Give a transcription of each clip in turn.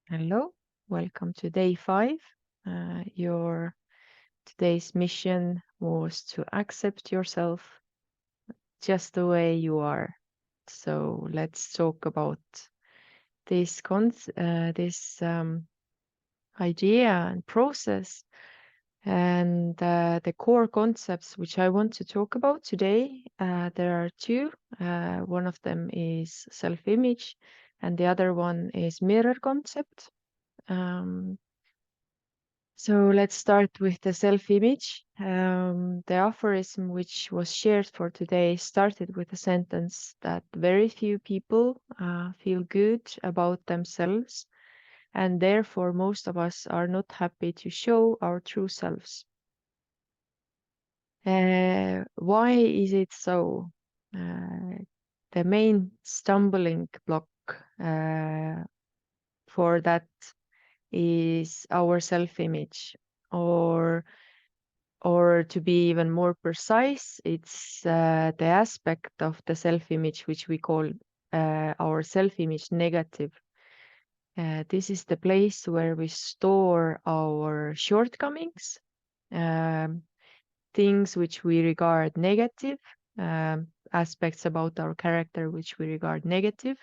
Hello, welcome to day 5. Your today's mission was to accept yourself just the way you are. So let's talk about this idea and process and the core concepts which I want to talk about today. There are two. One of them is self-image, and the other one is mirror concept. So let's start with the self-image. The aphorism which was shared for today started with a sentence that very few people feel good about themselves, and therefore most of us are not happy to show our true selves. Why is it so? The main stumbling block for that is our self-image, or to be even more precise, it's the aspect of the self-image which we call our self-image negative. This is the place where we store our shortcomings, um, things which we regard negative, aspects about our character which we regard negative.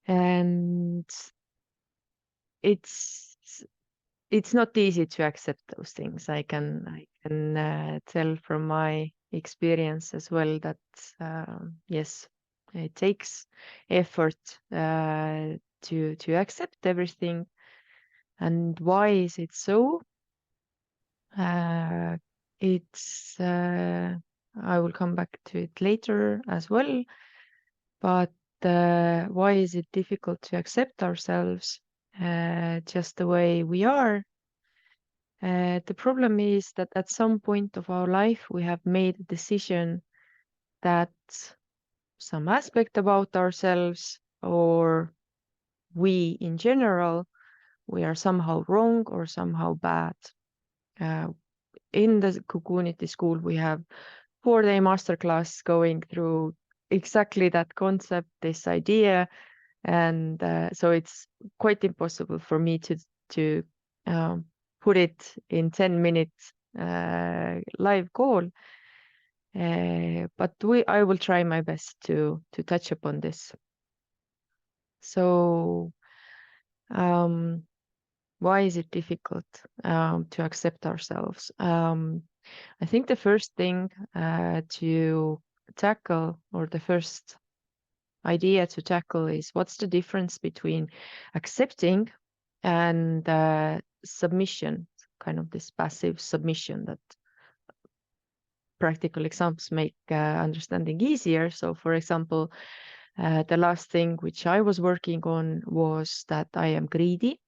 And it's not easy to accept those things. I can tell from my experience as well that yes, it takes effort to accept everything. And why is it so? It's I will come back to it later as well. But why is it difficult to accept ourselves just the way we are? The problem is that at some point of our life, we have made a decision that some aspect about ourselves, or we in general, we are somehow wrong or somehow bad. In the Cocoonity School, we have 4-day masterclass going through exactly that concept, this idea. And so it's quite impossible for me to put it in 10 minutes live call. But I will try my best to touch upon this. So why is it difficult to accept ourselves? I think the first thing to tackle, or the first idea to tackle, is what's the difference between accepting and submission, kind of this passive submission that practical examples make understanding easier. So, for example, the last thing which I was working on was that I am greedy.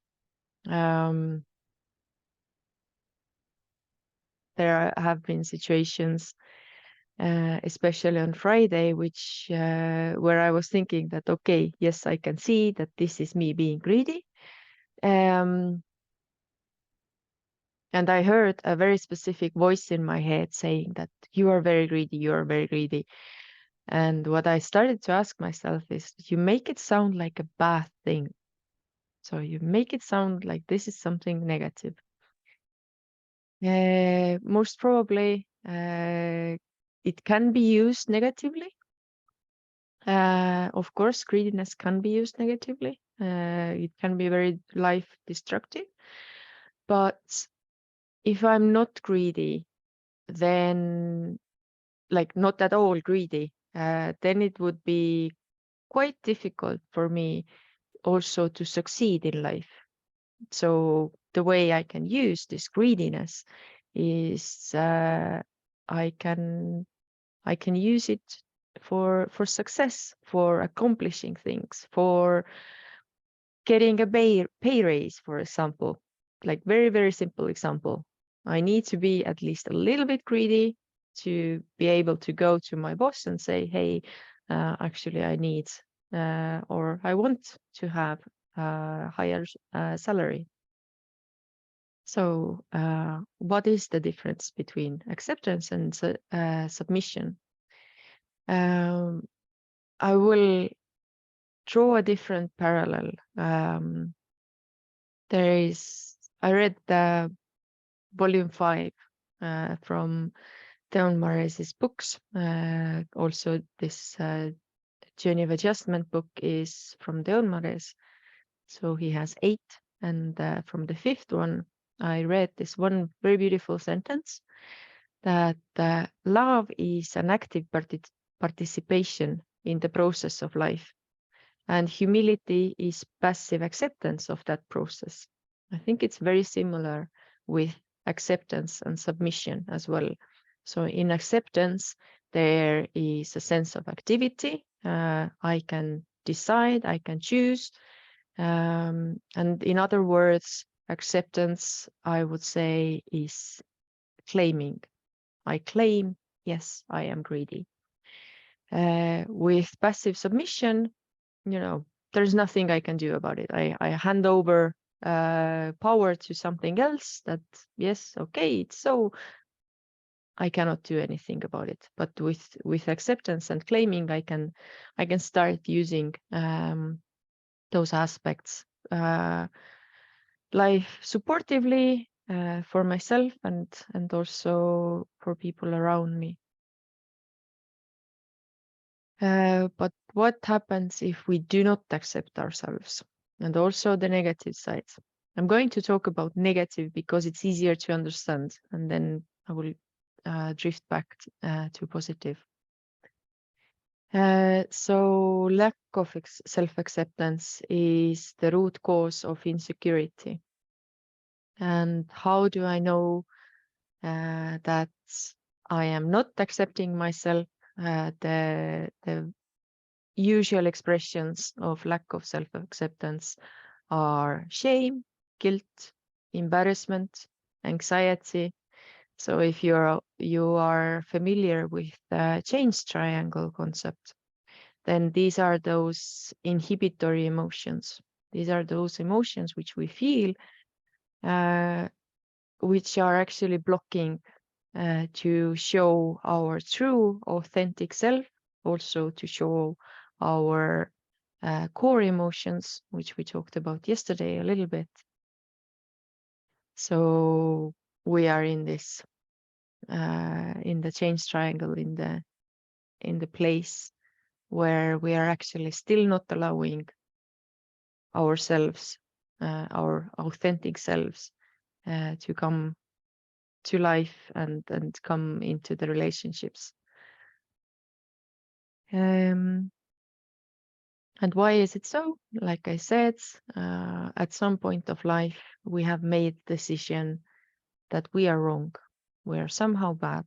There have been situations, especially on Friday, where I was thinking that, okay, yes, I can see that this is me being greedy. And I heard a very specific voice in my head saying that you are very greedy, you are very greedy. And what I started to ask myself is, you make it sound like a bad thing. So you make it sound like this is something negative. Most probably, it can be used negatively. Of course, greediness can be used negatively. It can be very life destructive. But if I'm not greedy, then, like, not at all greedy, then it would be quite difficult for me also to succeed in life. So the way I can use this greediness is I can use it for success, for accomplishing things, for getting a pay raise, for example. Like, very, very simple example. I need to be at least a little bit greedy to be able to go to my boss and say, hey, actually I need or I want to have a higher salary. So what is the difference between acceptance and submission? I will draw a different parallel. I read the volume 5 from Theon Mares's books. Also, this Journey of Adjustment book is from Theon Mares. So he has 8. And from the 5th one, I read this one very beautiful sentence that love is an active participation in the process of life, and humility is passive acceptance of that process. I think it's very similar with acceptance and submission as well. So in acceptance, there is a sense of activity. I can decide, I can choose. And in other words, acceptance, I would say, is claiming. I claim, yes, I am greedy. With passive submission, there's nothing I can do about it. I hand over power to something else that, yes, okay, it's so, I cannot do anything about it. But with acceptance and claiming, I can start using those aspects life supportively for myself and also for people around me. But what happens if we do not accept ourselves, and also the negative sides? I'm going to talk about negative because it's easier to understand, and then I will drift back to positive. So lack of self-acceptance is the root cause of insecurity. And how do I know that I am not accepting myself? The usual expressions of lack of self-acceptance are shame, guilt, embarrassment, anxiety. So if you are familiar with the change triangle concept, then these are those inhibitory emotions. These are those emotions which we feel, which are actually blocking to show our true, authentic self, also to show our core emotions, which we talked about yesterday a little bit. So we are in this, in the change triangle, in the place where we are actually still not allowing ourselves, our authentic selves, to come to life and come into the relationships. And why is it so? Like I said, at some point of life, we have made the decision that we are wrong. We are somehow bad.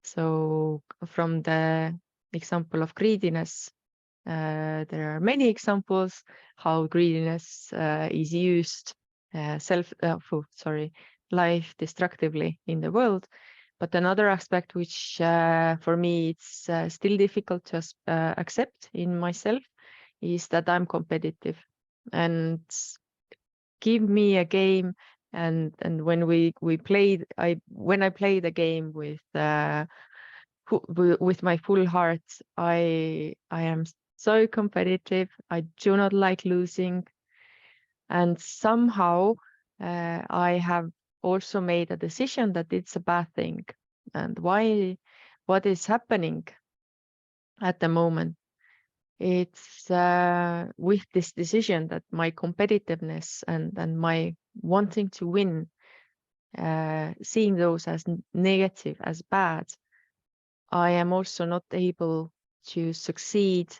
So from the example of greediness, there are many examples how greediness is used life destructively in the world. But another aspect which for me it's still difficult to accept in myself is that I'm competitive, and give me a game and when when I play the game with my full heart, I am so competitive. I do not like losing, and somehow I have also made a decision that it's a bad thing. And what is happening at the moment? It's with this decision that my competitiveness and my wanting to win, seeing those as negative, as bad, I am also not able to succeed,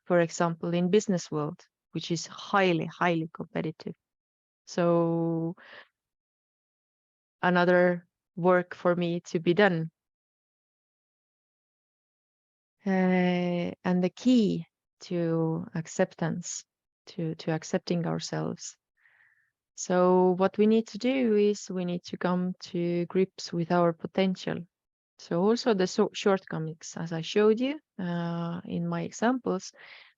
for example, in business world, which is highly, highly competitive. So another work for me to be done. And the key to acceptance, to accepting ourselves. So what we need to do is we need to come to grips with our potential. So also the shortcomings, as I showed you in my examples,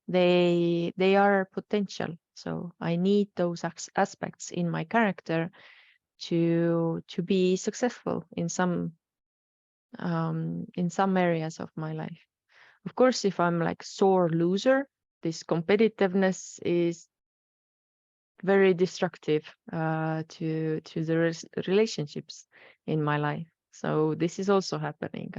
they are potential. So I need those aspects in my character to be successful in some areas of my life. Of course, if I'm like sore loser, this competitiveness is very destructive to the relationships in my life. So this is also happening.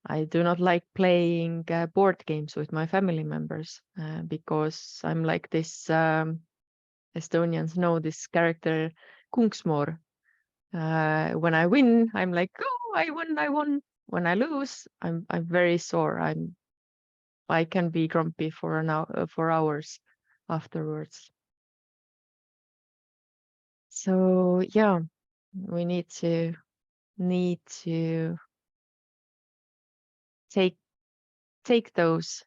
I do not like playing board games with my family members because I'm like this. Estonians know this character Kungsmoor. When I win, I'm like, oh, I won. When I lose, I'm very sore. I can be grumpy for for hours afterwards. So yeah, we need to take those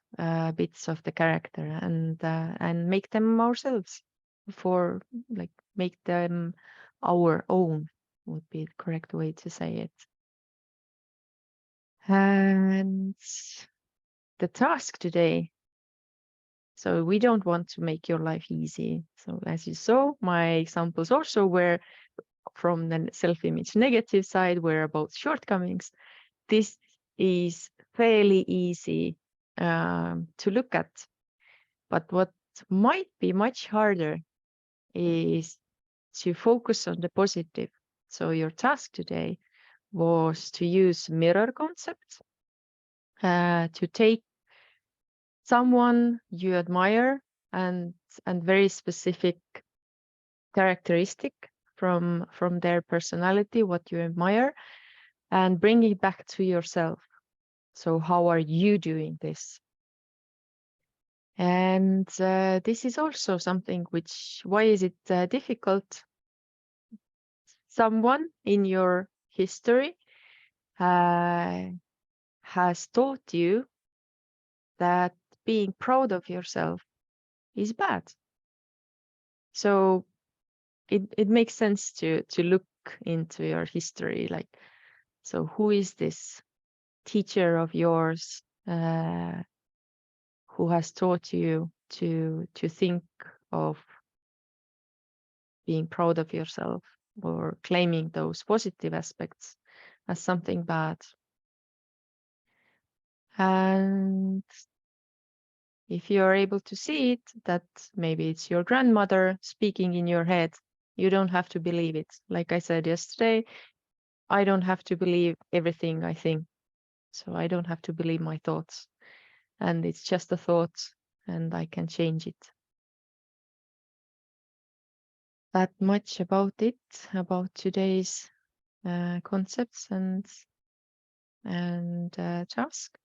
bits of the character and make them ourselves, for like make them our own would be the correct way to say it. And the task today. So we don't want to make your life easy. So as you saw, my examples also were from the self-image negative side, were about shortcomings. This is fairly easy to look at. But what might be much harder is to focus on the positive. So your task today was to use mirror concept to take someone you admire and very specific characteristic from their personality, what you admire, and bring it back to yourself. So how are you doing this? And this is also something why is it difficult? Someone in your history has taught you that being proud of yourself is bad. So it makes sense to look into your history, like, so who is this teacher of yours who has taught you to think of being proud of yourself or claiming those positive aspects as something bad? And if you are able to see it, that maybe it's your grandmother speaking in your head, you don't have to believe it. Like I said yesterday, I don't have to believe everything I think. So I don't have to believe my thoughts. And it's just a thought and I can change it. That much about it, about today's concepts and task.